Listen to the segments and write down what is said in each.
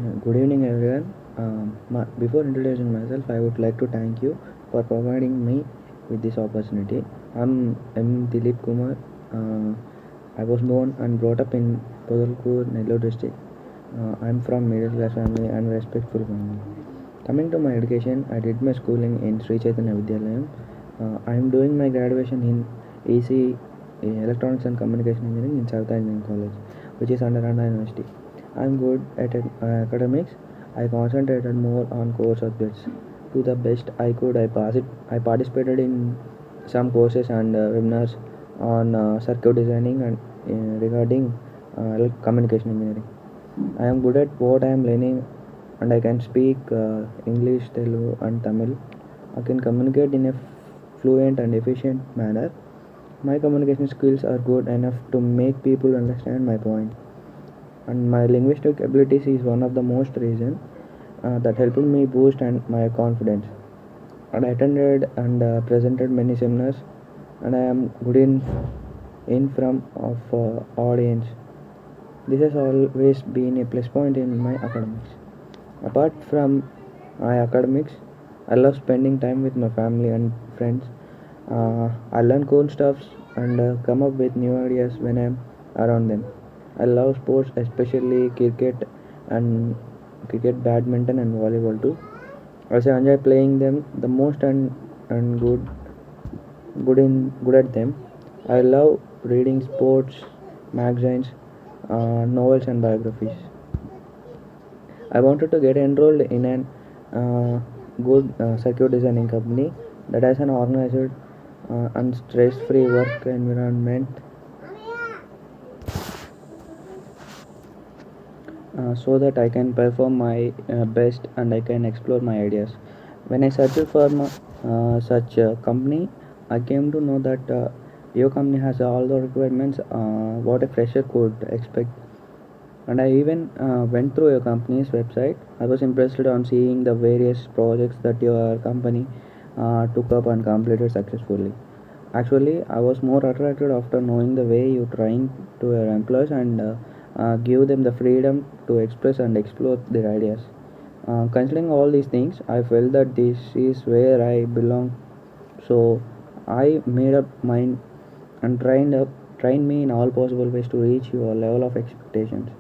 Good evening, everyone. Before introducing myself, I would like to thank you for providing me with this opportunity. I'm M. Dilip Kumar. Uh, I was born and brought up in Podalkur, Nellore district. I'm from middle class family and respectful family. Coming to my education, I did my schooling in Sri Chaitanya Vidyalayam. I am doing my graduation in EC Electronics and Communication Engineering in Savita Engineering College, which is under Anna University. I'm good at academics. I concentrated more on core subjects to the best I could. I participated in some courses and webinars on circuit designing and regarding communication engineering. I am good at what I am learning and I can speak English, Telugu, and Tamil. I can communicate in a fluent and efficient manner. My communication skills are good enough to make people understand my point, and my linguistic abilities is one of the most reason that helped me boost and my confidence. And I attended and presented many seminars, and I am good in front of audience. This has always been a plus point in my academics. Apart from my academics, I love spending time with my family and friends. I learn cool stuffs and come up with new ideas when I'm around them. I love sports, especially and badminton, and volleyball too. Also, I enjoy playing them the most and good at them. I love reading sports magazines, novels, and biographies. I wanted to get enrolled in an good circuit designing company that has an organized and stress-free work environment, so that I can perform my best and I can explore my ideas. When I searched for such a company, I came to know that your company has all the requirements what a fresher could expect. And I even went through your company's website. I was impressed on seeing the various projects that your company took up and completed successfully. Actually, I was more attracted after knowing the way you train to your employees and give them the freedom to express and explore their ideas. Considering all these things, I felt that this is where I belong. So I made up mind and trained me in all possible ways to reach your level of expectations.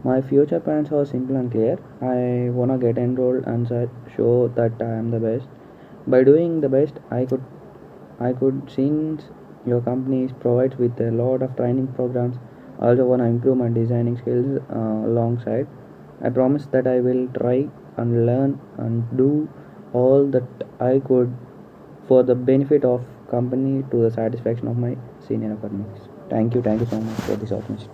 My future plans are simple and clear. I wanna get enrolled and show that I am the best. By doing the best I could, since your company provides with a lot of training programs. I also wanna improve my designing skills alongside. I promise that I will try and learn and do all that I could for the benefit of company to the satisfaction of my senior academics. Thank you so much for this opportunity.